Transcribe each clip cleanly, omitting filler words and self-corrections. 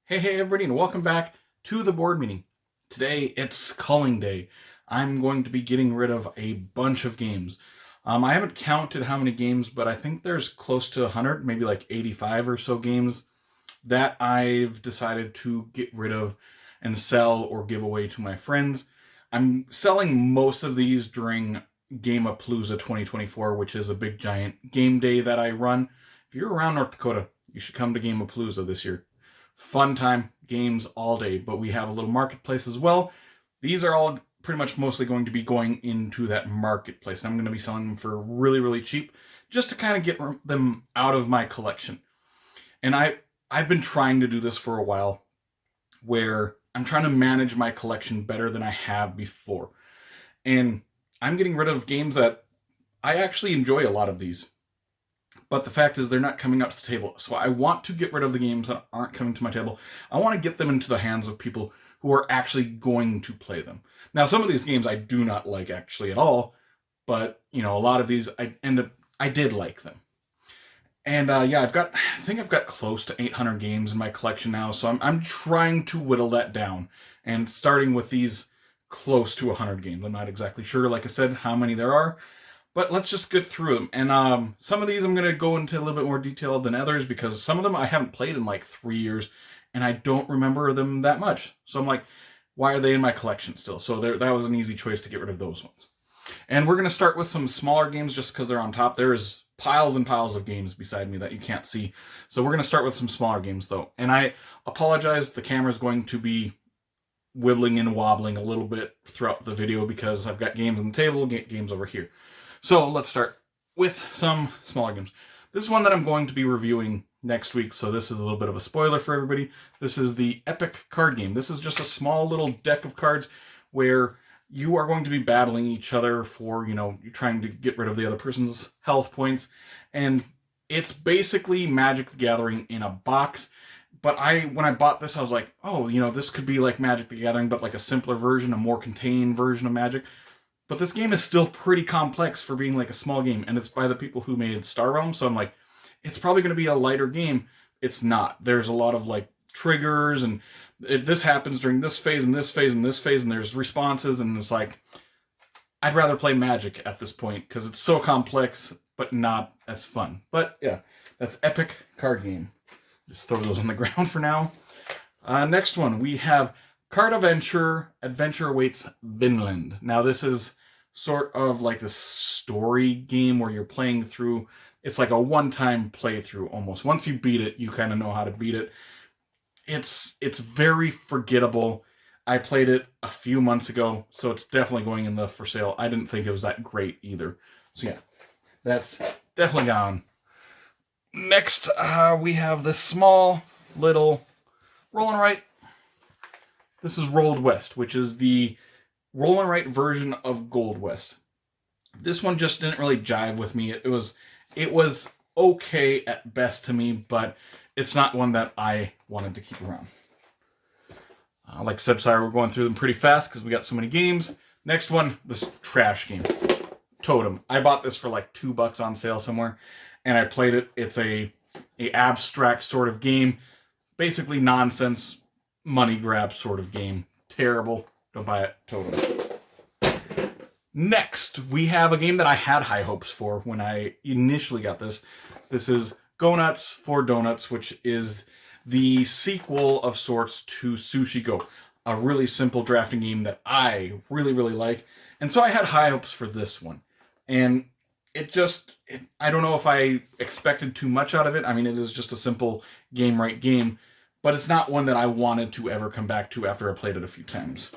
Hey everybody, and welcome back to the board meeting. Today it's Culling Day. I'm going to be getting rid of a bunch of games. I haven't counted how many games, but I think there's close to 100, maybe like 85 or so games that I've decided to get rid of and sell or give away to my friends. I'm selling most of these during Gamapalooza 2024, which is a big giant game day that I run. If you're around North Dakota, you should come to Gamapalooza this year. Fun time, games all day, but we have a little marketplace as well. These are all pretty much mostly going to be going into that marketplace. I'm going to be selling them for really, really cheap just to kind of get them out of my collection. And I've been trying to do this for a while where I'm trying to manage my collection better than I have before. And I'm getting rid of games that I actually enjoy a lot of these. But the fact is they're not coming up to the table. So I want to get rid of the games that aren't coming to my table. I want to get them into the hands of people who are actually going to play them. Now, some of these games I do not like actually at all, but a lot of these I did like them. And yeah, I think I've got close to 800 games in my collection now, so I'm trying to whittle that down. And starting with these close to 100 games. I'm not exactly sure, like I said, how many there are. But let's just get through them. And some of these I'm going to go into a little bit more detail than others because some of them I haven't played in like 3 years and I don't remember them that much. So I'm like, why are they in my collection still? So that was an easy choice to get rid of those ones. And we're going to start with some smaller games just because they're on top. There is piles and piles of games beside me that you can't see. So we're going to start with some smaller games though. And I apologize, the camera's going to be wibbling and wobbling a little bit throughout the video because I've got games on the table, games over here. So let's start with some smaller games. This is one that I'm going to be reviewing next week, so this is a little bit of a spoiler for everybody. This is the Epic card game. This is just a small little deck of cards where you are going to be battling each other for, you're trying to get rid of the other person's health points. And it's basically Magic the Gathering in a box. But when I bought this, I was like, oh, this could be like Magic the Gathering, but like a simpler version, a more contained version of Magic. But this game is still pretty complex for being like a small game, and it's by the people who made Star Realm, so I'm like, it's probably going to be a lighter game. It's not. There's a lot of like triggers, and this happens during this phase, and this phase, and this phase, and there's responses, and it's like, I'd rather play Magic at this point, because it's so complex, but not as fun. But yeah, that's Epic card game. Just throw those on the ground for now. Next one, we have Card Adventure Awaits Vinland. Now this is sort of like this story game where you're playing through, it's like a one-time playthrough almost. Once you beat it, you kind of know how to beat it. It's very forgettable. I played it a few months ago, so it's definitely going in the for sale. I didn't think it was that great either. So yeah, that's definitely gone. Next, we have this small little roll and write. This is Rolled West, which is the roll and write version of Gold West. This one just didn't really jive with me. It was okay at best to me, but it's not one that I wanted to keep around. Like I said, sorry, we're going through them pretty fast because we got so many games. Next one, this trash game, Totem. I bought this for like $2 on sale somewhere, and I played it. It's a abstract sort of game, basically nonsense, money grab sort of game. Terrible. Don't buy it. Totem. Next, we have a game that I had high hopes for when I initially got this. This is Go Nuts for Donuts, which is the sequel of sorts to Sushi Go, a really simple drafting game that I really, really like. And so I had high hopes for this one. And I don't know if I expected too much out of it. I mean, it is just a simple game right game, but it's not one that I wanted to ever come back to after I played it a few times.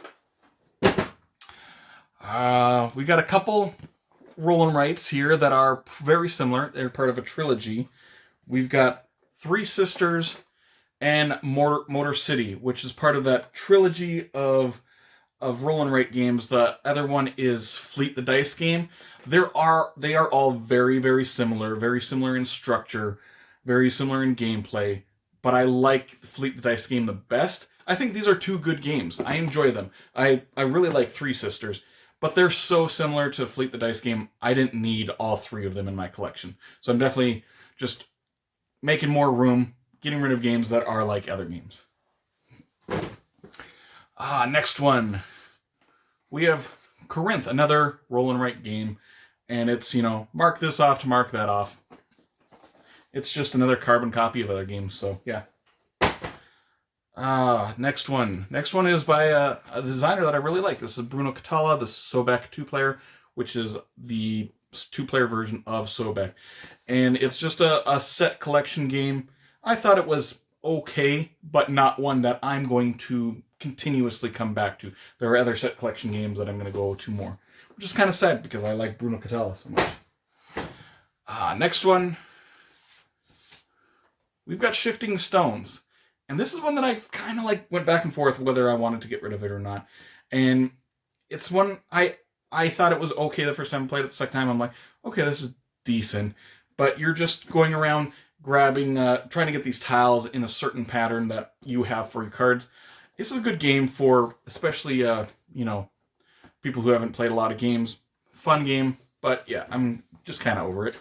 We got a couple roll and writes here that are very similar. They're part of a trilogy. We've got Three Sisters and Motor City, which is part of that trilogy of roll and write games. The other one is Fleet the Dice game. They are all very, very similar in structure, very similar in gameplay. But I like Fleet the Dice game the best. I think these are two good games. I enjoy them. I really like Three Sisters, but they're so similar to Fleet the Dice game, I didn't need all three of them in my collection. So I'm definitely just making more room, getting rid of games that are like other games. Next one. We have Corinth, another roll and write game. And it's, mark this off to mark that off. It's just another carbon copy of other games, so yeah. Next one. Next one is by a designer that I really like. This is Bruno Catala, the Sobek 2-player, which is the 2-player version of Sobek. And it's just a set collection game. I thought it was okay, but not one that I'm going to continuously come back to. There are other set collection games that I'm going to go to more, which is kind of sad because I like Bruno Catala so much. Next one. We've got Shifting Stones. And this is one that I kind of went back and forth whether I wanted to get rid of it or not. And it's one I thought it was okay the first time I played it. The second time I'm like, okay, this is decent. But you're just going around grabbing, trying to get these tiles in a certain pattern that you have for your cards. This is a good game for, especially, people who haven't played a lot of games. Fun game, but yeah, I'm just kind of over it.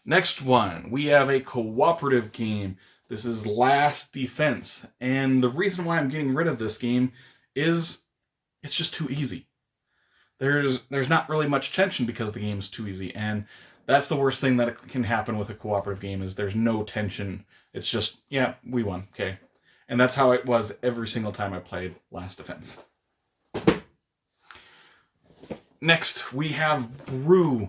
Next one, we have a cooperative game. This is Last Defense. And the reason why I'm getting rid of this game is it's just too easy. There's not really much tension because the game's too easy. And that's the worst thing that can happen with a cooperative game is there's no tension. It's just, yeah, we won. Okay. And that's how it was every single time I played Last Defense. Next, we have Brew.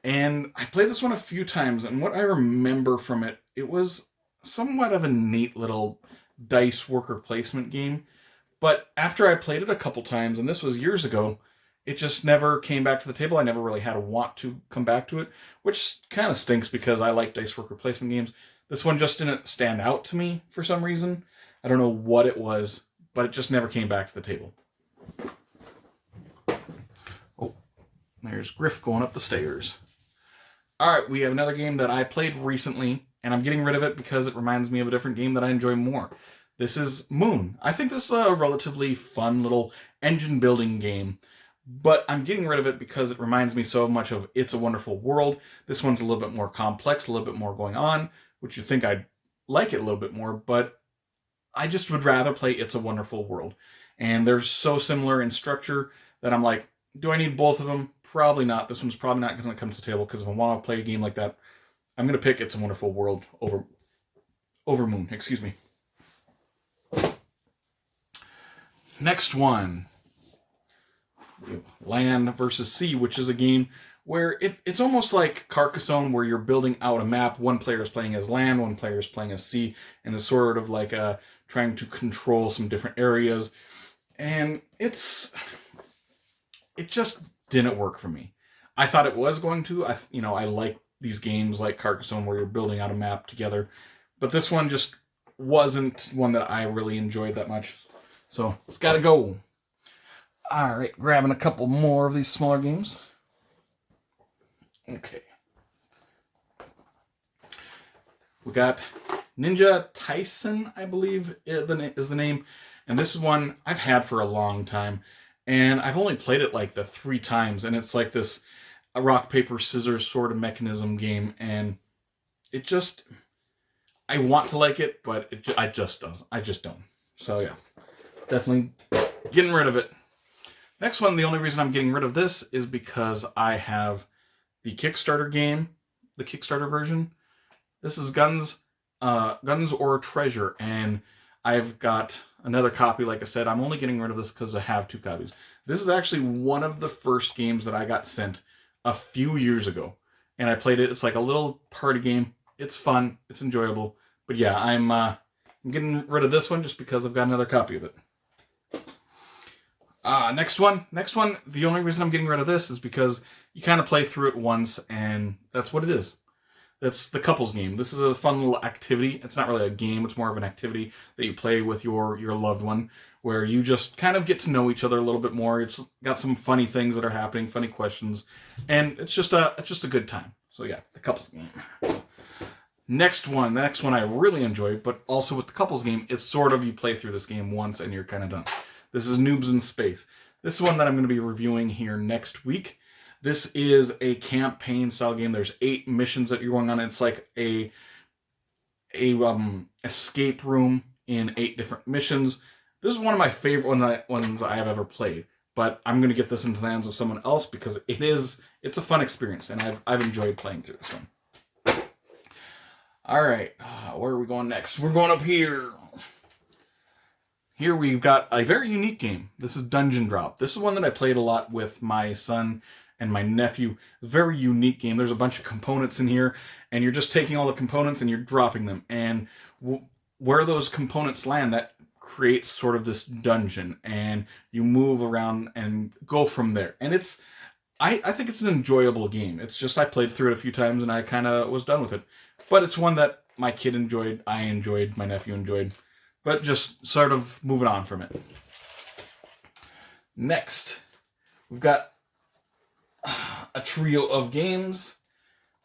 And I played this one a few times, and what I remember from it, it was somewhat of a neat little dice worker placement game. But after I played it a couple times, and this was years ago, it just never came back to the table. I never really had a want to come back to it, which kind of stinks because I like dice worker placement games. This one just didn't stand out to me for some reason. I don't know what it was, but it just never came back to the table. Oh, there's Griff going up the stairs. Alright, we have another game that I played recently, and I'm getting rid of it because it reminds me of a different game that I enjoy more. This is Moon. I think this is a relatively fun little engine building game, but I'm getting rid of it because it reminds me so much of It's a Wonderful World. This one's a little bit more complex, a little bit more going on, which you'd think I'd like it a little bit more, but I just would rather play It's a Wonderful World. And they're so similar in structure that I'm like, do I need both of them? Probably not. This one's probably not going to come to the table because if I want to play a game like that, I'm going to pick It's a Wonderful World over Moon. Excuse me. Next one. Land versus Sea, which is a game where it's almost like Carcassonne, where you're building out a map. One player is playing as land, one player is playing as sea, and it's sort of like trying to control some different areas. And it just didn't work for me. I thought it was going to. I like these games like Carcassonne where you're building out a map together, but this one just wasn't one that I really enjoyed that much. So it's got to go. All right, grabbing a couple more of these smaller games. Okay. We got Ninja Tyson, I believe is the name. And this is one I've had for a long time. And I've only played it like the 3 times. And it's like this a rock, paper, scissors sort of mechanism game. And it just, I want to like it, but I just don't. So yeah, definitely getting rid of it. Next one, the only reason I'm getting rid of this is because I have the Kickstarter game, the Kickstarter version. This is Guns or Treasure, and I've got another copy. Like I said, I'm only getting rid of this because I have 2 copies. This is actually one of the first games that I got sent a few years ago, and I played it. It's like a little party game. It's fun. It's enjoyable. But yeah, I'm getting rid of this one just because I've got another copy of it. Next one. The only reason I'm getting rid of this is because you kind of play through it once, and that's what it is. That's the couples game. This is a fun little activity. It's not really a game. It's more of an activity that you play with your loved one, where you just kind of get to know each other a little bit more. It's got some funny things that are happening, funny questions, and it's just a good time. So yeah, the couples game. The next one I really enjoy, but also with the couples game, it's sort of you play through this game once and you're kind of done. This is Noobs in Space. This is one that I'm going to be reviewing here next week. This is a campaign style game. There's 8 missions that you're going on. It's like a escape room in 8 different missions. This is one of my favorite ones I have ever played, but I'm going to get this into the hands of someone else because it's a fun experience, and I've enjoyed playing through this one. All right, where are we going next? We're going up here. Here we've got a very unique game. This is Dungeon Drop. This is one that I played a lot with my son and my nephew. Very unique game. There's a bunch of components in here, and you're just taking all the components and you're dropping them. And where those components land, that creates sort of this dungeon, and you move around and go from there. And I think it's an enjoyable game. It's just I played through it a few times and I kind of was done with it. But it's one that my kid enjoyed, I enjoyed, my nephew enjoyed. But just sort of moving on from it. Next, we've got a trio of games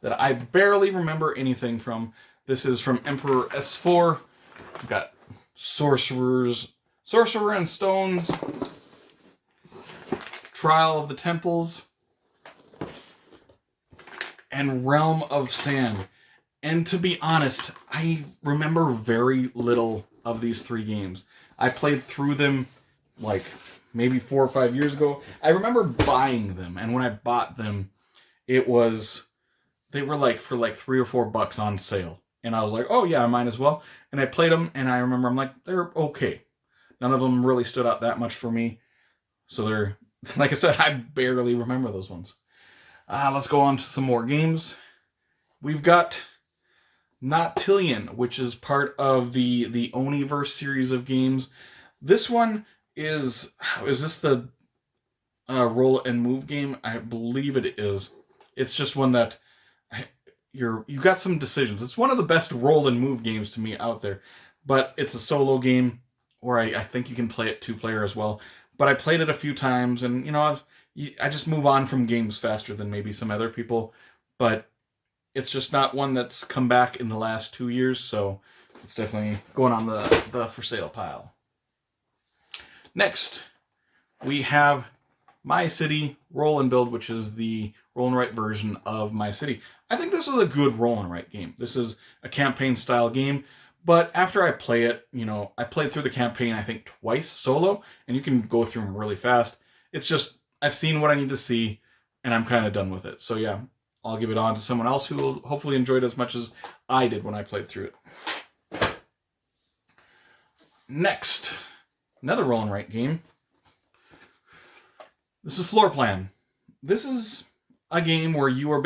that I barely remember anything from. This is from Emperor S4. We've got Sorcerer and Stones, Trial of the Temples, and Realm of Sand. And to be honest, I remember very little of these 3 games. I played through them like maybe 4 or 5 years ago. I remember buying them, and when I bought them, they were like for like $3 or $4 on sale. And I was like, oh yeah, I might as well. And I played them, and I remember I'm like, they're okay. None of them really stood out that much for me. So they're, like I said, I barely remember those ones. Let's go on to some more games. We've got Nautillion, which is part of the Oniverse series of games. This one is this the roll and move game? I believe it is. It's just one that you got some decisions. It's one of the best roll and move games to me out there, but it's a solo game, or I think you can play it 2-player as well. But I played it a few times, and I just move on from games faster than maybe some other people, but it's just not one that's come back in the last 2 years, so it's definitely going on the for sale pile. Next, we have My City Roll and Build, which is the roll and write version of My City. I think this is a good roll and write game. This is a campaign style game, but after I play it, I played through the campaign I think twice solo, and you can go through them really fast. It's just, I've seen what I need to see, and I'm kind of done with it. So yeah, I'll give it on to someone else who will hopefully enjoy it as much as I did when I played through it. Next, another roll and write game. This is Floor Plan. This is a game where you're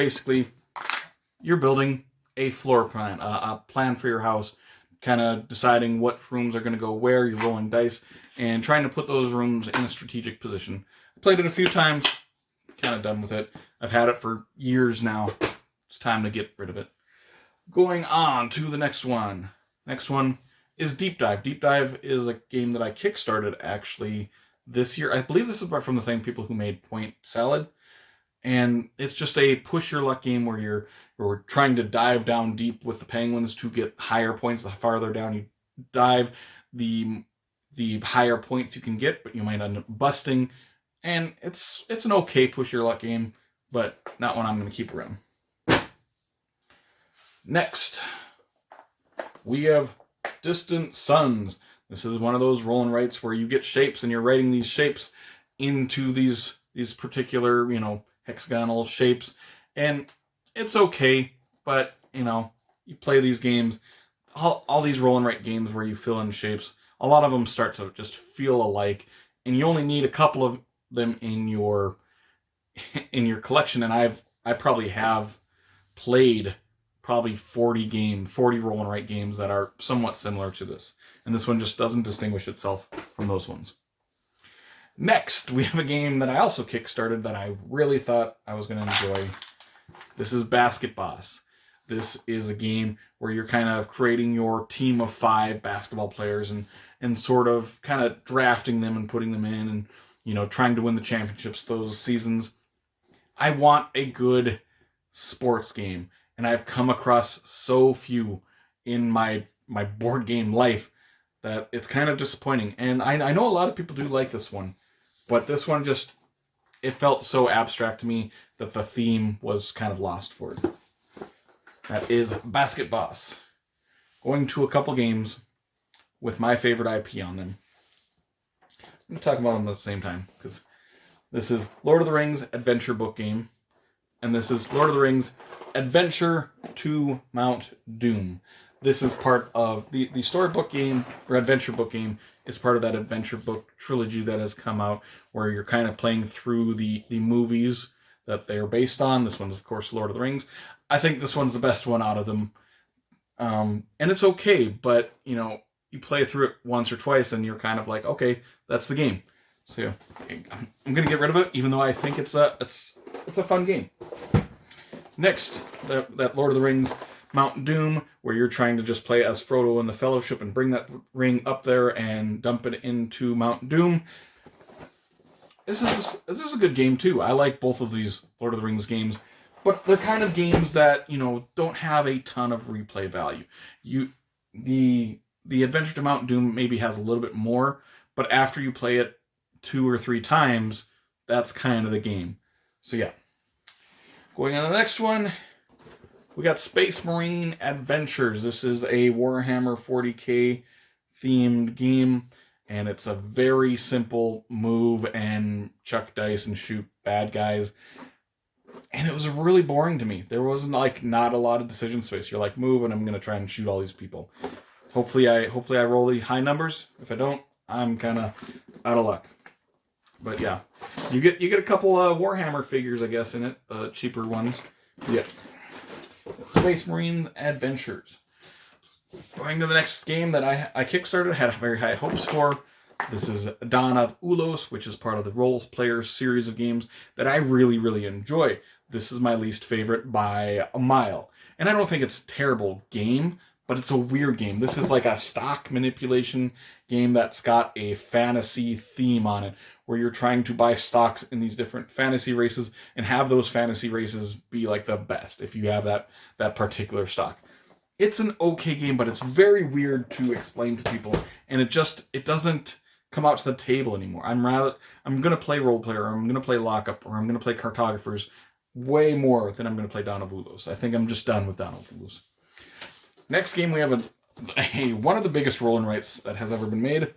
building a floor plan, a plan for your house, kind of deciding what rooms are going to go where, you're rolling dice, and trying to put those rooms in a strategic position. I played it a few times, kind of done with it. I've had it for years now. It's time to get rid of it. Going on to the next one. Next one is Deep Dive. Deep Dive is a game that I kickstarted actually this year. I believe this is from the same people who made Point Salad. And it's just a push your luck game where you're trying to dive down deep with the penguins to get higher points. The farther down you dive, the higher points you can get, but you might end up busting. And it's an okay push your luck game, but not one I'm going to keep around. Next, we have Distant Suns. This is one of those roll and writes where you get shapes and you're writing these shapes into these particular, hexagonal shapes. And it's okay, but, you play these games, all these roll and write games where you fill in shapes, a lot of them start to just feel alike, and you only need a couple of them in your collection. And I probably have played 40 roll and write games that are somewhat similar to this. And this one just doesn't distinguish itself from those ones. Next, we have a game that I also kickstarted that I really thought I was going to enjoy. This is Basket Boss. This is a game where you're kind of creating your team of 5 basketball players and sort of kind of drafting them and putting them in and, trying to win the championships those seasons. I want a good sports game, and I've come across so few in my board game life that it's kind of disappointing. And I know a lot of people do like this one, but this one it felt so abstract to me that the theme was kind of lost for it. That is Basket Boss. Going to a couple games. with my favorite IP on them. I'm going to talk about them at the same time, because this is Lord of the Rings adventure book game, and this is Lord of the Rings Adventure to Mount Doom. This is part of the storybook game, or adventure book game, is part of that adventure book trilogy that has come out, where you're kind of playing through the movies that they're based on. This one's, of course, Lord of the Rings. I think this one's the best one out of them. And it's okay, but, you know, you play through it once or twice, and you're kind of like, okay, that's the game. So yeah, I'm going to get rid of it, even though I think it's a fun game. Next, that Lord of the Rings Mount Doom, where you're trying to just play as Frodo and the Fellowship and bring that ring up there and dump it into Mount Doom. This is a good game too. I like both of these Lord of the Rings games, but they're kind of games that, you know, don't have a ton of replay value. The Adventure to Mount Doom maybe has a little bit more, but after you play it 2 or 3 times, that's kind of the game. So yeah. Going on to the next one, we got Space Marine Adventures. This is a Warhammer 40k themed game, and it's a very simple move and chuck dice and shoot bad guys. And it was really boring to me. There wasn't not a lot of decision space. You're like, move, and I'm gonna try and shoot all these people. Hopefully I roll the high numbers. If I don't, I'm kind of out of luck. But yeah, you get a couple Warhammer figures, I guess, in it, cheaper ones. Yeah. Space Marine Adventures. Going to the next game that I kickstarted, had very high hopes for. This is Dawn of Ulos, which is part of the Roles Players series of games that I really, really enjoy. This is my least favorite by a mile. And I don't think it's a terrible game, but it's a weird game. This is like a stock manipulation game that's got a fantasy theme on it, where you're trying to buy stocks in these different fantasy races and have those fantasy races be like the best if you have that particular stock. It's an okay game, but it's very weird to explain to people, and it doesn't come out to the table anymore. I'm gonna play Role Player, or I'm gonna play Lockup, or I'm gonna play Cartographers way more than I'm gonna play Dawn of Ulos. I think I'm just done with Dawn of Ulos. Next game, we have one of the biggest roll and writes that has ever been made.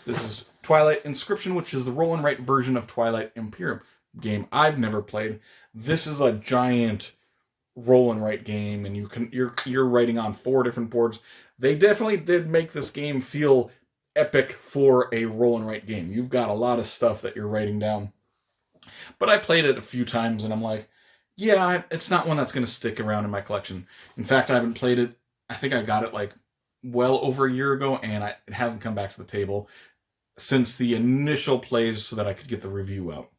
This is Twilight Inscription, which is the roll and write version of Twilight Imperium game I've never played. This is a giant roll and write game, and you're writing on 4 different boards. They definitely did make this game feel epic for a roll and write game. You've got a lot of stuff that you're writing down. But I played it a few times, and I'm like, yeah, it's not one that's going to stick around in my collection. In fact, I haven't played it. I think I got it like well over a year ago, and it hasn't come back to the table since the initial plays so that I could get the review out.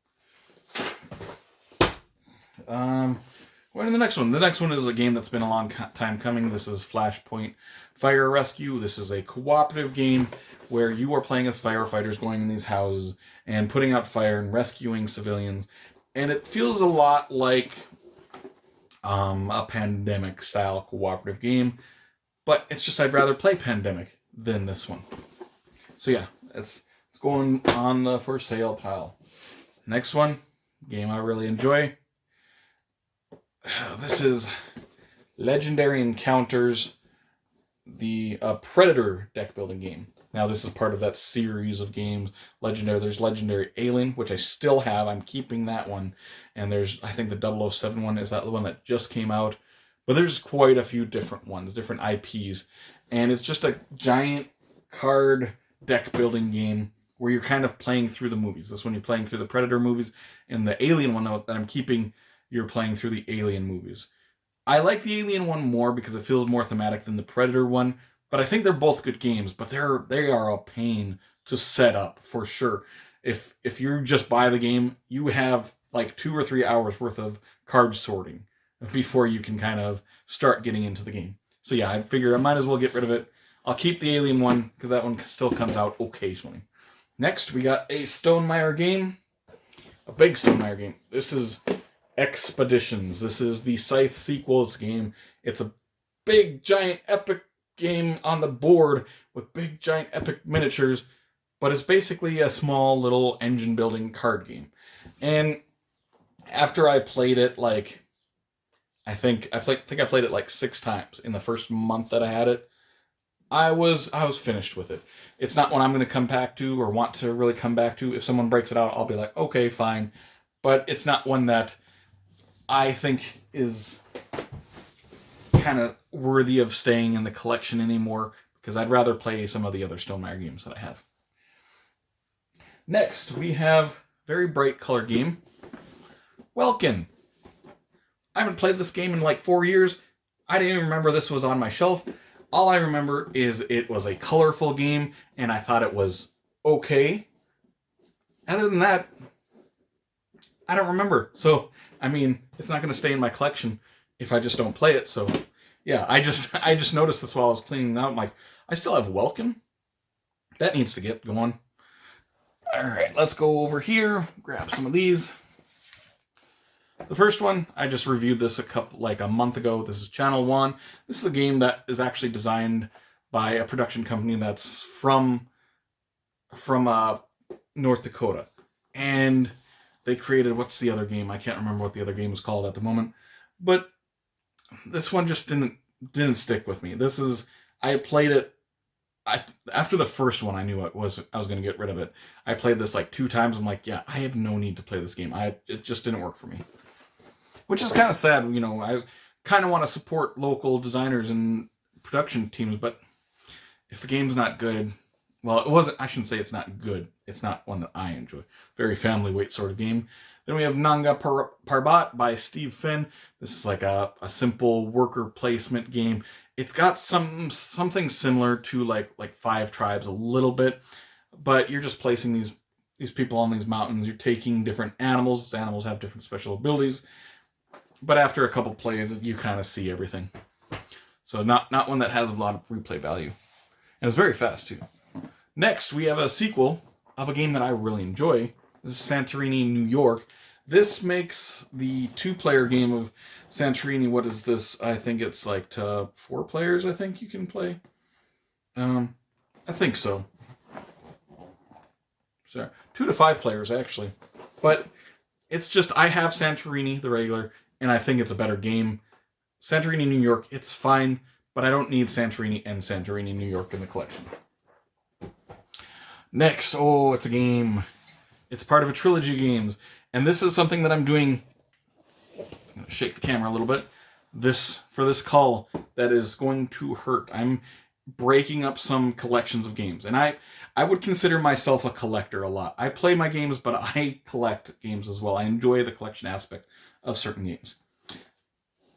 Going to the next one. The next one is a game that's been a long time coming. This is Flashpoint Fire Rescue. This is a cooperative game where you are playing as firefighters going in these houses and putting out fire and rescuing civilians. And it feels a lot like a Pandemic-style cooperative game. But it's just I'd rather play Pandemic than this one. So yeah, it's going on the for sale pile. Next one, game I really enjoy. This is Legendary Encounters, the Predator deck building game. Now this is part of that series of games. Legendary. There's Legendary Alien, which I still have. I'm keeping that one. And there's, I think the 007 one is that the one that just came out. But there's quite a few different ones, different IPs. And it's just a giant card deck building game where you're kind of playing through the movies. This one you're playing through the Predator movies. And the Alien one that I'm keeping, you're playing through the Alien movies. I like the Alien one more because it feels more thematic than the Predator one. But I think they're both good games. But they are a pain to set up for sure. If you just buy the game, you have like 2 or 3 hours worth of card sorting before you can kind of start getting into the game. So yeah, I figure I might as well get rid of it. I'll keep the Alien one because that one still comes out occasionally. Next, we got a Stonemaier game. A big Stonemaier game. This is Expeditions. This is the Scythe sequels game. It's a big, giant, epic game on the board with big, giant, epic miniatures, but it's basically a small little engine building card game. And after I played it I think I played it like 6 times in the first month that I had it. I was finished with it. It's not one I'm going to come back to or want to really come back to. If someone breaks it out, I'll be like, okay, fine. But it's not one that I think is kind of worthy of staying in the collection anymore, because I'd rather play some of the other Stonemaier games that I have. Next, we have very bright color game, Welkin. I haven't played this game in like 4 years. I didn't even remember this was on my shelf. All I remember is it was a colorful game, and I thought it was okay. Other than that, I don't remember. So, I mean, it's not going to stay in my collection if I just don't play it. So, yeah, I just noticed this while I was cleaning it out. I'm like, I still have Welkin. That needs to get going. All right, let's go over here, grab some of these. The first one, I just reviewed this a month ago. This is Channel 1. This is a game that is actually designed by a production company that's from North Dakota. And they created, what's the other game? I can't remember what the other game is called at the moment. But this one just didn't stick with me. I played it, after the first one I knew I was going to get rid of it. I played this like 2 times. I'm like, yeah, I have no need to play this game. It just didn't work for me. Which is kind of sad, I kind of want to support local designers and production teams, but if the game's not good, well, I shouldn't say it's not good. It's not one that I enjoy. Very family weight sort of game. Then we have Nanga Parbat by Steve Finn. This is like a simple worker placement game. It's got something similar to like Five Tribes a little bit, but you're just placing these people on these mountains. You're taking different animals. These animals have different special abilities. But after a couple plays, you kind of see everything. So not one that has a lot of replay value. And it's very fast, too. Next, we have a sequel of a game that I really enjoy. This is Santorini, New York. This makes the 2-player game of Santorini, what is this? I think it's like to 4 players, I think you can play. I think so. Sorry, 2 to 5 players, actually. But it's just, I have Santorini, the regular, and I think it's a better game. Santorini, New York, it's fine, but I don't need Santorini and Santorini, New York in the collection. Next, it's a game. It's part of a trilogy of games. And this is something that I'm doing. I'm going to shake the camera a little bit. For this call, that is going to hurt. I'm breaking up some collections of games. And I would consider myself a collector a lot. I play my games, but I collect games as well. I enjoy the collection aspect of certain games.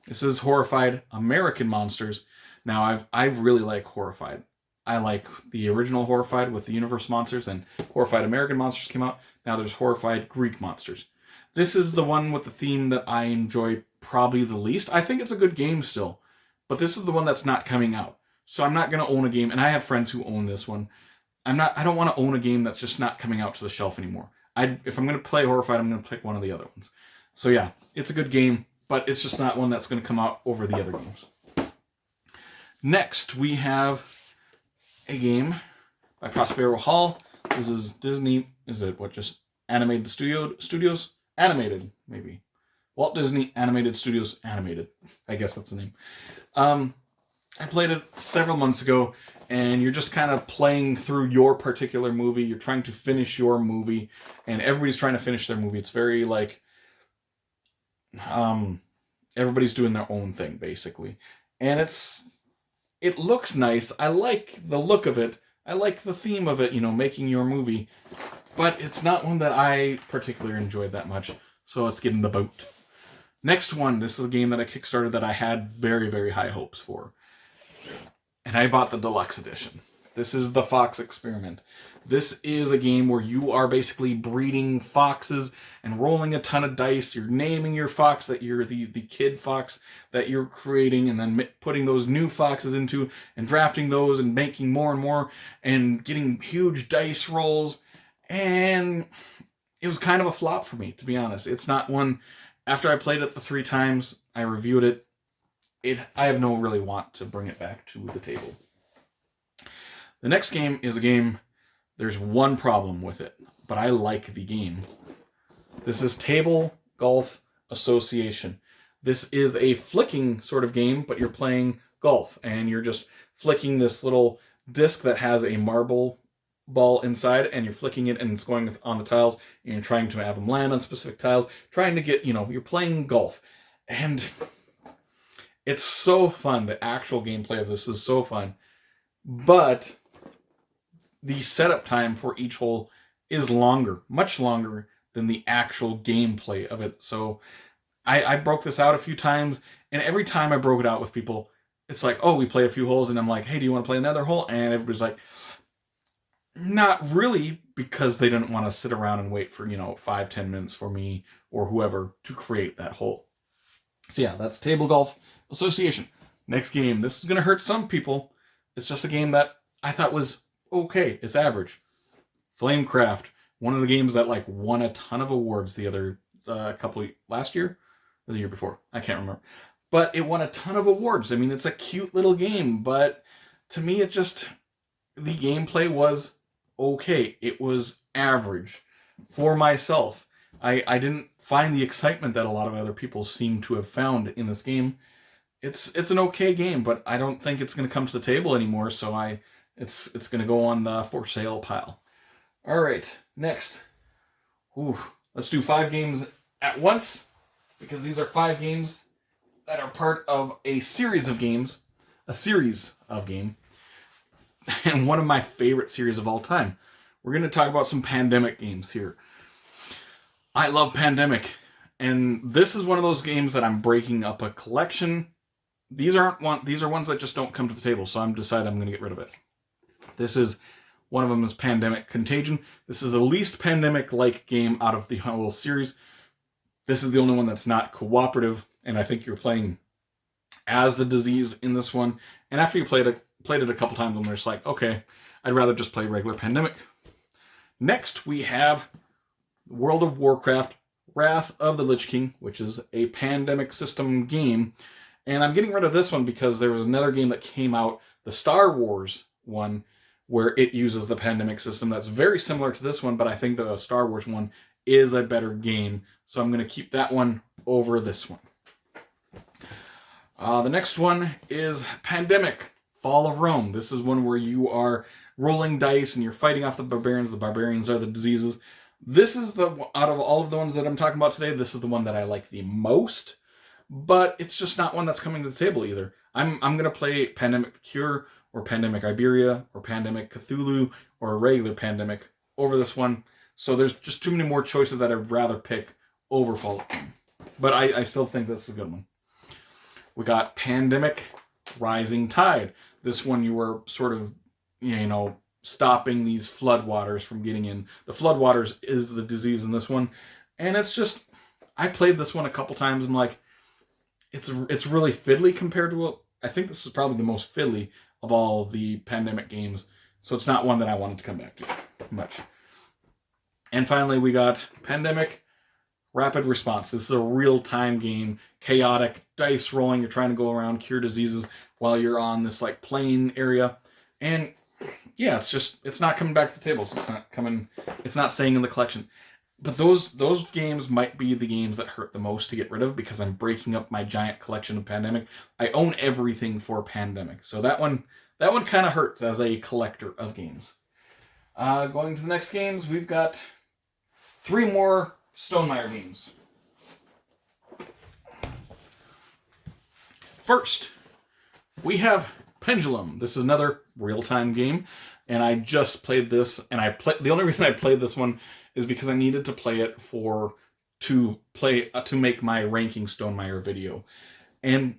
This is Horrified American Monsters. Now, I really like Horrified. I like the original Horrified with the Universe Monsters, and Horrified American Monsters came out. Now there's Horrified Greek Monsters. This is the one with the theme that I enjoy probably the least. I think it's a good game still, but this is the one that's not coming out. So I'm not going to own a game, and I have friends who own this one. I don't want to own a game that's just not coming out to the shelf anymore. If I'm going to play Horrified, I'm going to pick one of the other ones. So yeah, it's a good game, but it's just not one that's going to come out over the other games. Next, we have a game by Prospero Hall. This is Disney. Is it just Animated Studios? Animated, maybe. Walt Disney Animated Studios Animated. I guess that's the name. I played it several months ago, and you're just kind of playing through your particular movie. You're trying to finish your movie, and everybody's trying to finish their movie. It's very like everybody's doing their own thing, basically. And it looks nice. I like the look of it. I like the theme of it, making your movie. But it's not one that I particularly enjoyed that much. So let's get in the boat. Next one, this is a game that I kickstarted that I had very, very high hopes for. And I bought the deluxe edition. This is the Fox Experiment. This is a game where you are basically breeding foxes and rolling a ton of dice. You're naming your fox that you're the kid fox that you're creating, and then putting those new foxes into and drafting those and making more and more and getting huge dice rolls. And it was kind of a flop for me, to be honest. It's not one, after I played it the 3 times, I reviewed it. I have no really want to bring it back to the table. The next game is a game, there's one problem with it, but I like the game. This is Table Golf Association. This is a flicking sort of game, but you're playing golf, and you're just flicking this little disc that has a marble ball inside, and you're flicking it, and it's going on the tiles, and you're trying to have them land on specific tiles, trying to get, you're playing golf. And it's so fun. The actual gameplay of this is so fun. But the setup time for each hole is longer, much longer than the actual gameplay of it. So I broke this out a few times, and every time I broke it out with people, it's like, oh, we play a few holes, and I'm like, hey, do you want to play another hole? And everybody's like, not really, because they didn't want to sit around and wait for, 5-10 minutes for me or whoever to create that hole. So yeah, that's Table Golf Association. Next game. This is going to hurt some people. It's just a game that I thought was okay. It's average. Flamecraft. One of the games that won a ton of awards the other last year or the year before. I can't remember. But it won a ton of awards. I mean, it's a cute little game, but to me, the gameplay was okay. It was average for myself. I didn't find the excitement that a lot of other people seem to have found in this game. It's an okay game, but I don't think it's going to come to the table anymore, so it's going to go on the for sale pile. All right, next. Let's do 5 games at once, because these are 5 games that are part of a series of games, and one of my favorite series of all time. We're going to talk about some Pandemic games here. I love Pandemic, and this is one of those games that I'm breaking up a collection. These are ones that just don't come to the table, so I'm decided I'm going to get rid of it. One of them is Pandemic Contagion. This is the least Pandemic-like game out of the whole series. This is the only one that's not cooperative, and I think you're playing as the disease in this one. And after you played it a couple times, and they're just like, okay, I'd rather just play regular Pandemic. Next, we have World of Warcraft Wrath of the Lich King, which is a Pandemic system game. And I'm getting rid of this one because there was another game that came out, the Star Wars one, where it uses the Pandemic system that's very similar to this one, but I think the Star Wars one is a better game. So I'm going to keep that one over this one. The next one is Pandemic Fall of Rome. This is one where you are rolling dice and you're fighting off the barbarians. The barbarians are the diseases. This is out of all of the ones that I'm talking about today, this is the one that I like the most. But it's just not one that's coming to the table either. I'm going to play Pandemic the Cure, or Pandemic Iberia, or Pandemic Cthulhu, or a regular Pandemic over this one. So there's just too many more choices that I'd rather pick over Fall of Rome. But I still think this is a good one. We got Pandemic Rising Tide. This one you were sort of, stopping these floodwaters from getting in. The floodwaters is the disease in this one. And it's just, I played this one a couple times and it's really fiddly compared to I think this is probably the most fiddly of all the Pandemic games. So it's not one that I wanted to come back to much. And finally, we got Pandemic Rapid Response. This is a real-time game, chaotic, dice rolling. You're trying to go around, cure diseases while you're on this plane area. And yeah, it's not coming back to the table. So it's not staying in the collection. But those games might be the games that hurt the most to get rid of because I'm breaking up my giant collection of Pandemic. I own everything for Pandemic. So that one kind of hurts as a collector of games. Going to the next games, we've got 3 more Stonemaier games. First, we have Pendulum. This is another real-time game, and I just played this, and the only reason I played this one is because I needed to play it to make my ranking Stonemaier video. And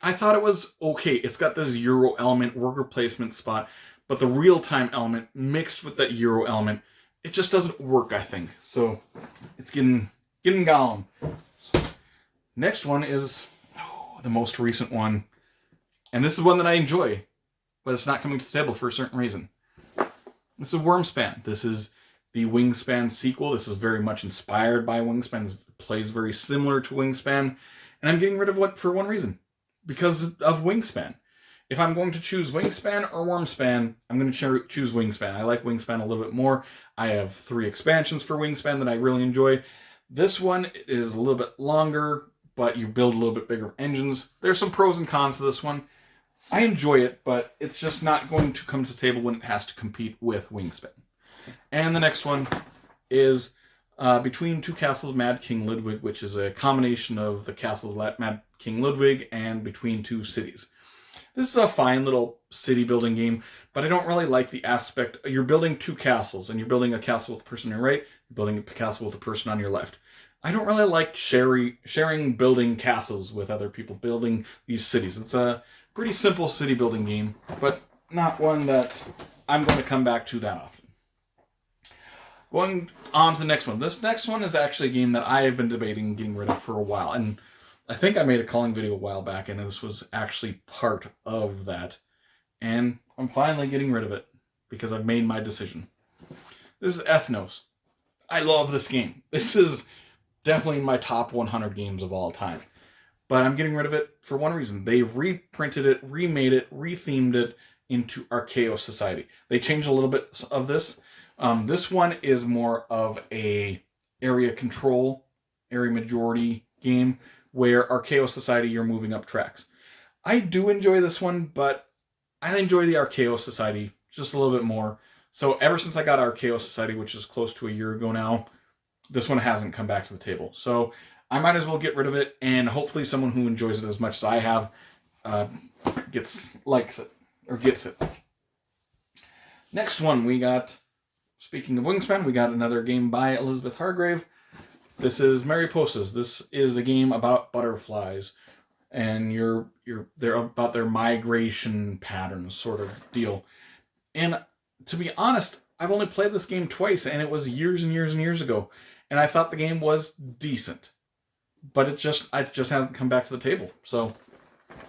I thought it was okay. It's got this Euro element, worker placement spot, but the real-time element mixed with that Euro element, it just doesn't work, I think. So it's getting gone. Next one is the most recent one. And this is one that I enjoy, but it's not coming to the table for a certain reason. This is Wyrmspan. This is the Wingspan sequel. This is very much inspired by Wingspan. It plays very similar to Wingspan. And I'm getting rid of it for one reason. Because of Wingspan. If I'm going to choose Wingspan or Wyrmspan, I'm going to choose Wingspan. I like Wingspan a little bit more. I have 3 expansions for Wingspan that I really enjoy. This one is a little bit longer, but you build a little bit bigger engines. There's some pros and cons to this one. I enjoy it, but it's just not going to come to the table when it has to compete with Wingspan. And the next one is Between Two Castles, Mad King Ludwig, which is a combination of the Castle of Mad King Ludwig and Between Two Cities. This is a fine little city building game, but I don't really like the aspect. You're building two castles, and you're building a castle with a person on your right, you're building a castle with a person on your left. I don't really like sharing building castles with other people, building these cities. It's a pretty simple city building game, but not one that I'm going to come back to that often. Going on to the next one. This next one is actually a game that I have been debating getting rid of for a while, and I think I made a Culling video a while back, and this was actually part of that. And I'm finally getting rid of it because I've made my decision. This is Ethnos. I love this game. This is definitely my top 100 games of all time. But I'm getting rid of it for one reason. They reprinted it, remade it, rethemed it into Archaeo Society. They changed a little bit of this. This one is more of a area control, area majority game, where Archaeo Society, you're moving up tracks. I do enjoy this one, but I enjoy the Archaeo Society just a little bit more. So ever since I got Archaeo Society, which is close to a year ago now, this one hasn't come back to the table. So I might as well get rid of it, and hopefully someone who enjoys it as much as I have likes it, or gets it. Next one, we got, speaking of Wingspan, we got another game by Elizabeth Hargrave. This is Mariposas. This is a game about butterflies, and they're about their migration patterns, sort of deal. And to be honest, I've only played this game twice, and it was years and years and years ago. And I thought the game was decent, but it just hasn't come back to the table. So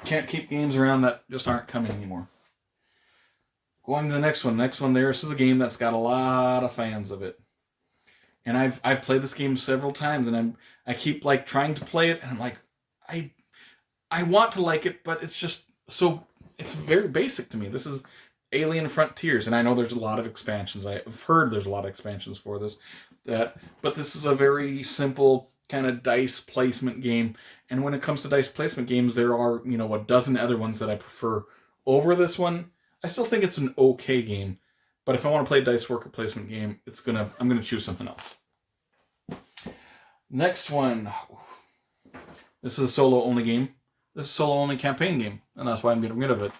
can't keep games around that just aren't coming anymore. Going to the next one. This is a game that's got a lot of fans of it. And I've played this game several times, and I keep like trying to play it, and I'm like, I want to like it, but it's just it's very basic to me. This is Alien Frontiers, and I know there's a lot of expansions. I've heard there's a lot of expansions for this, but this is a very simple kind of dice placement game. And when it comes to dice placement games, there are a dozen other ones that I prefer over this one. I still think it's an okay game, but if I want to play a dice worker placement game, I'm gonna choose something else. Next one. This is a solo only game. This is a solo only campaign game, and that's why I'm getting rid of it.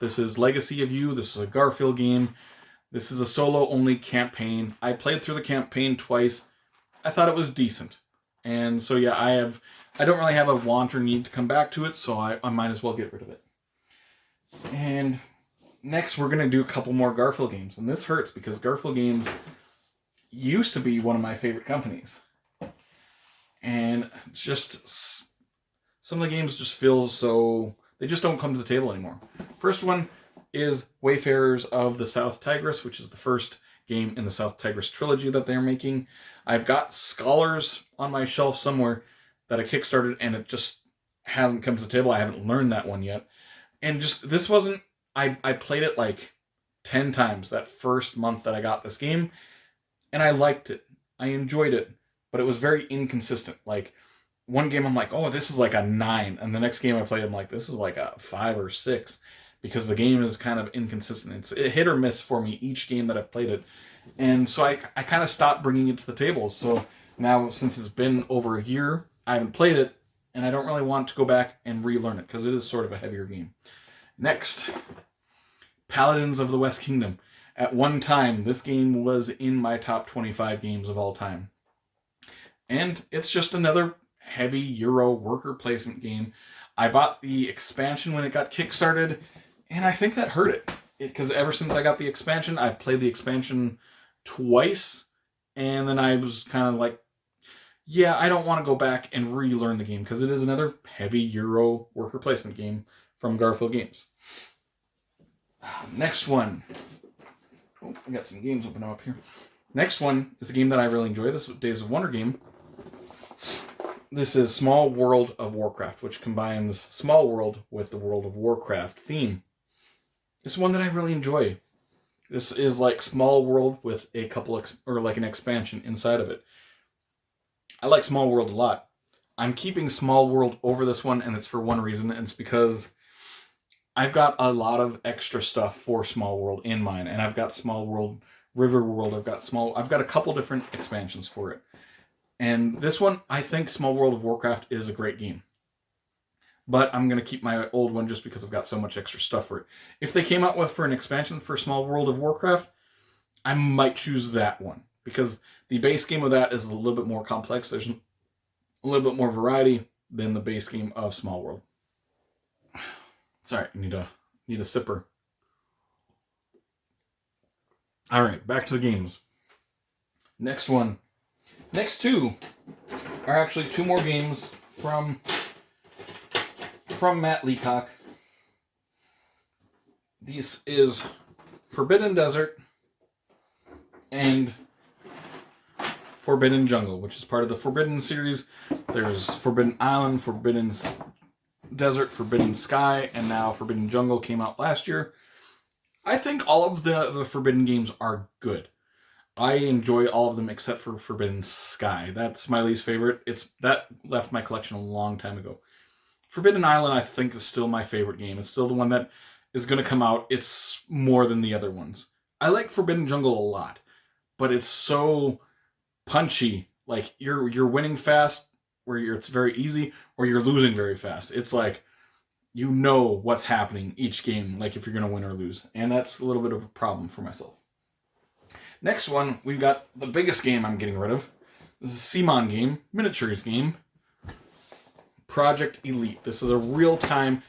This is Legacy of You. This is a Garfield game. This is a solo only campaign. I played through the campaign twice. I thought it was decent. And so yeah, I don't really have a want or need to come back to it, so I might as well get rid of it. And next, we're going to do a couple more Garfield games. And this hurts because Garfield games used to be one of my favorite companies. And just some of the games just feel they just don't come to the table anymore. First one is Wayfarers of the South Tigris, which is the first game in the South Tigris trilogy that they're making. I've got Scholars on my shelf somewhere that I kickstarted, and it just hasn't come to the table. I haven't learned that one yet. And this wasn't... I played it like 10 times that first month that I got this game, and I liked it. I enjoyed it, but it was very inconsistent. Like, one game I'm like, oh, this is like a 9, and the next game I played, I'm like, this is like a 5 or 6, because the game is kind of inconsistent. It's hit or miss for me each game that I've played it, and so I kind of stopped bringing it to the table. So now, since it's been over a year, I haven't played it, and I don't really want to go back and relearn it, because it is sort of a heavier game. Next, Paladins of the West Kingdom. At one time, this game was in my top 25 games of all time. And it's just another heavy Euro worker placement game. I bought the expansion when it got kickstarted, and I think that hurt it. Because ever since I got the expansion, I played the expansion twice, and then I was kind of like, yeah, I don't want to go back and relearn the game, because it is another heavy Euro worker placement game from Garfield Games. Next one. Oh, I got some games open up here. Next one is a game that I really enjoy. This is Days of Wonder game. This is Small World of Warcraft, which combines Small World with the World of Warcraft theme. It's one that I really enjoy. This is like Small World with a couple or like an expansion inside of it. I like Small World a lot. I'm keeping Small World over this one, and it's for one reason, and it's because I've got a lot of extra stuff for Small World in mine, and I've got Small World, River World. I've got a couple different expansions for it. And this one, I think Small World of Warcraft is a great game. But I'm going to keep my old one just because I've got so much extra stuff for it. If they came out with for an expansion for Small World of Warcraft, I might choose that one. Because the base game of that is a little bit more complex. There's a little bit more variety than the base game of Small World. Sorry, need a sipper. All right, back to the games. Next two are actually two more games from Matt Leacock. This is Forbidden Desert and Forbidden Jungle, which is part of the Forbidden series. There's Forbidden Island, Forbidden Desert, Forbidden Sky, and now Forbidden Jungle came out last year. I think all of the Forbidden games are good. I enjoy all of them except for Forbidden Sky. That's my least favorite. That left my collection a long time ago. Forbidden Island, I think, is still my favorite game. It's still the one that is going to come out. It's more than the other ones. I like Forbidden Jungle a lot, but it's so punchy. Like, you're winning fast, where it's very easy, or you're losing very fast. It's like, you know what's happening each game, like if you're going to win or lose. And that's a little bit of a problem for myself. Next one, we've got the biggest game I'm getting rid of. This is a CMON game, miniatures game. Project Elite. This is a real-time...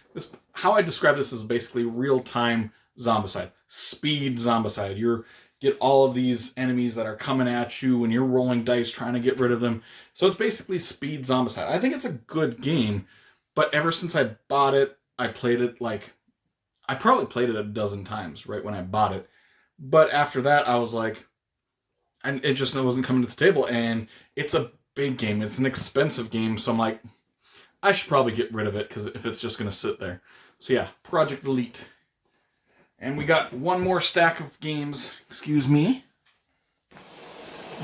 how I describe this is basically real-time zombicide. Speed zombicide. You get all of these enemies that are coming at you, and you're rolling dice trying to get rid of them. So it's basically speed zombicide. I think it's a good game, but ever since I bought it, I played it I probably played it a dozen times right when I bought it. But after that, I was like... and it just wasn't coming to the table, and it's a big game. It's an expensive game, so I'm like... I should probably get rid of it, because if it's just going to sit there. So yeah, Project Elite. And we got one more stack of games. Excuse me.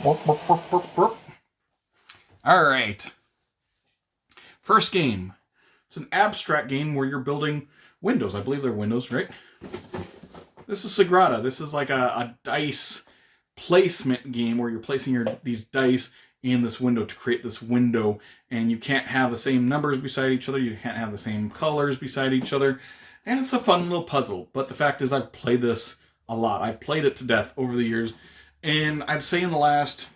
All right. First game. It's an abstract game where you're building windows. I believe they're windows, right? This is Sagrada. This is like a dice placement game where you're placing these dice in this window to create this window, and you can't have the same numbers beside each other, you can't have the same colors beside each other, and it's a fun little puzzle. But the fact is, I've played this a lot. I've played it to death over the years, and I'd say in the last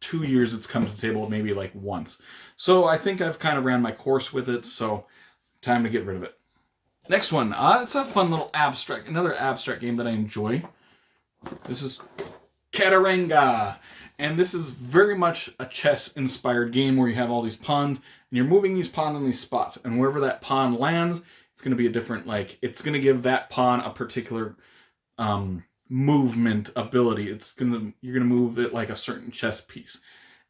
2 years it's come to the table maybe like once. So I think I've kind of ran my course with it, so time to get rid of it. Next one, it's a fun little another abstract game that I enjoy. This is Kataranga. And this is very much a chess-inspired game where you have all these pawns, and you're moving these pawns on these spots. And wherever that pawn lands, it's going to be a different, it's going to give that pawn a particular movement ability. You're going to move it like a certain chess piece.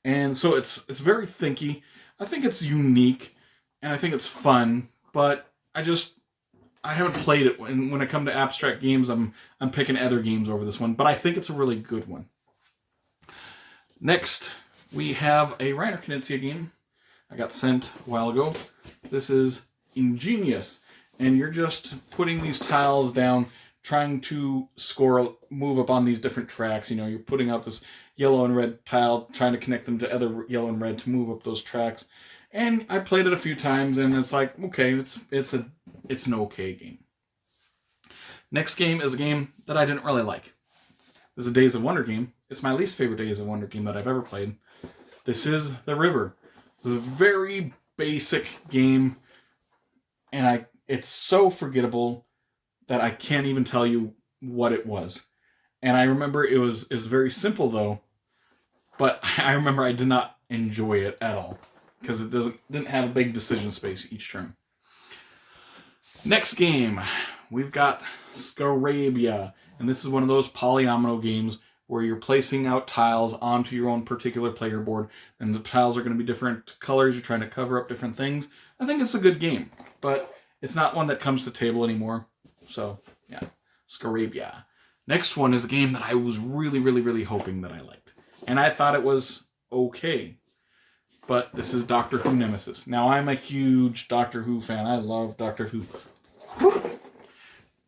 And so it's very thinky. I think it's unique, and I think it's fun, but I haven't played it. And when I come to abstract games, I'm picking other games over this one, but I think it's a really good one. Next, we have a Reiner Knizia game I got sent a while ago. This is Ingenious, and you're just putting these tiles down, trying to move up on these different tracks. You know, you're putting out this yellow and red tile, trying to connect them to other yellow and red to move up those tracks. And I played it a few times, and it's like, okay, it's an okay game. Next game is a game that I didn't really like. This is a Days of Wonder game. It's my least favorite Days of Wonder game that I've ever played. This is The River. This is a very basic game, and it's so forgettable that I can't even tell you what it was. And I remember it was very simple though, but I remember I did not enjoy it at all because it didn't have a big decision space each turn. Next game, we've got Scarabia, and this is one of those polyomino games where you're placing out tiles onto your own particular player board, and the tiles are going to be different colors. You're trying to cover up different things. I think it's a good game, but it's not one that comes to table anymore. So, yeah, Scarabia. Next one is a game that I was really, really, really hoping that I liked, and I thought it was okay. But this is Doctor Who Nemesis. Now, I'm a huge Doctor Who fan. I love Doctor Who.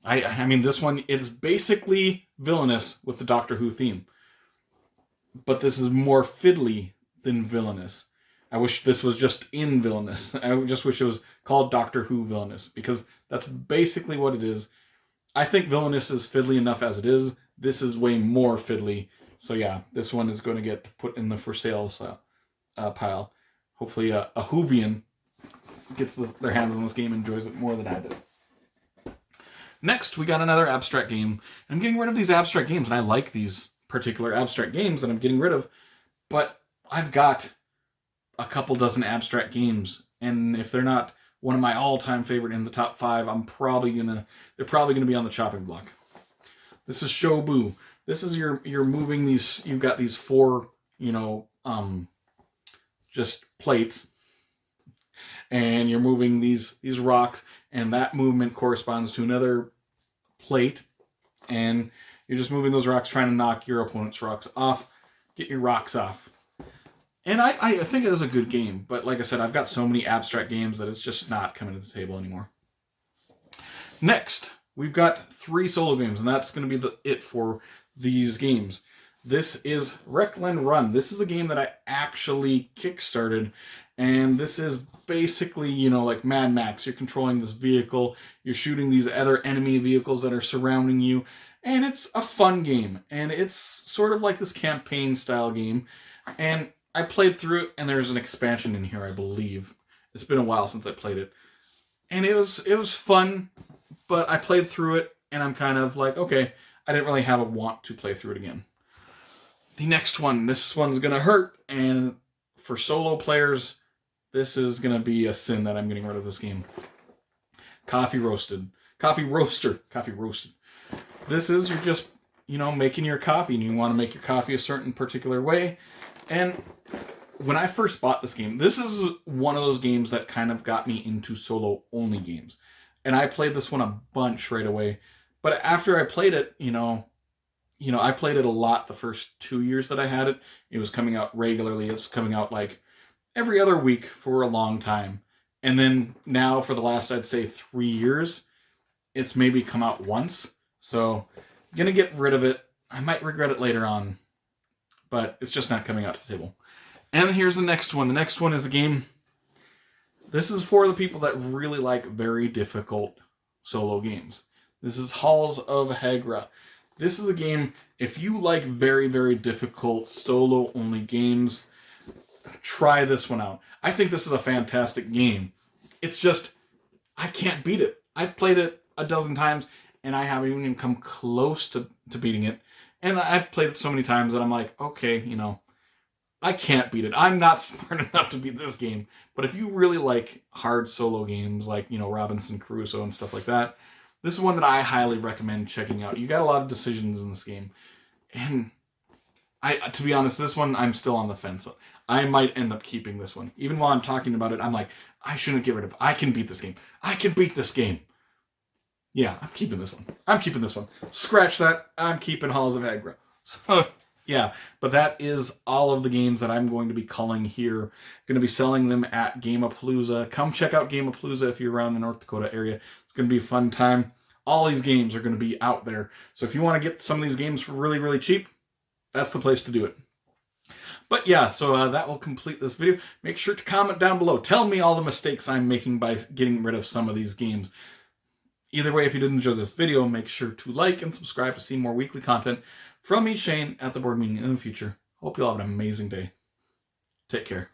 I mean, this one is basically villainous with the Doctor Who theme, but this is more fiddly than villainous. I wish this was just in villainous. I just wish it was called Doctor Who villainous, because that's basically what it is. I think villainous is fiddly enough as it is. This is way more fiddly. So yeah, this one is going to get put in the for sale pile. Hopefully a Whovian gets their hands on this game and enjoys it more than I did. Next, we got another abstract game. I'm getting rid of these abstract games, and I like these particular abstract games that I'm getting rid of, but I've got a couple dozen abstract games, and if they're not one of my all-time favorite in the top 5, they're probably gonna be on the chopping block. This is Shobu. This is you're moving these. You've got these 4, just plates, and you're moving these rocks, and that movement corresponds to another plate, and you're just moving those rocks, trying to knock your opponent's rocks off, get your rocks off. And I think it is a good game, but like I said, I've got so many abstract games that it's just not coming to the table anymore. Next, we've got 3 solo games, and that's going to be it for these games. This is Wreckland Run. This is a game that I actually kickstarted, and this is basically, like Mad Max. You're controlling this vehicle, you're shooting these other enemy vehicles that are surrounding you, and it's a fun game, and it's sort of like this campaign-style game, and I played through it, and there's an expansion in here, I believe. It's been a while since I played it, and it was fun, but I played through it, and I'm kind of like, okay, I didn't really have a want to play through it again. The next one, this one's going to hurt, and for solo players, this is going to be a sin that I'm getting rid of this game. Coffee Roaster. This is, you're just, making your coffee, and you want to make your coffee a certain particular way. And when I first bought this game, this is one of those games that kind of got me into solo-only games. And I played this one a bunch right away. But after I played it, I played it a lot the first 2 years that I had it. It was coming out regularly. It's coming out like every other week for a long time. And then now for the last, I'd say 3 years, it's maybe come out once. So I'm going to get rid of it. I might regret it later on, but it's just not coming out to the table. And here's the next one. The next one is a game. This is for the people that really like very difficult solo games. This is Halls of Hegra. This is a game, if you like very, very difficult solo-only games, try this one out. I think this is a fantastic game. It's just, I can't beat it. I've played it a dozen times, and I haven't even come close to beating it. And I've played it so many times that I'm like, okay, I can't beat it. I'm not smart enough to beat this game. But if you really like hard solo games like, Robinson Crusoe and stuff like that, this is one that I highly recommend checking out. You got a lot of decisions in this game. And to be honest, this one, I'm still on the fence. I might end up keeping this one. Even while I'm talking about it, I'm like, I shouldn't get rid of it. I can beat this game. I can beat this game. Yeah, I'm keeping this one. Scratch that. I'm keeping Halls of Hegra. So, yeah, but that is all of the games that I'm going to be culling here. Going to be selling them at Gamapalooza. Come check out Gamapalooza if you're around the North Dakota area. It's going to be a fun time. All these games are going to be out there. So if you want to get some of these games for really, really cheap, that's the place to do it. But yeah, so that will complete this video. Make sure to comment down below. Tell me all the mistakes I'm making by getting rid of some of these games. Either way, if you did enjoy this video, make sure to like and subscribe to see more weekly content from me, Shane, at the board meeting in the future. Hope you all have an amazing day. Take care.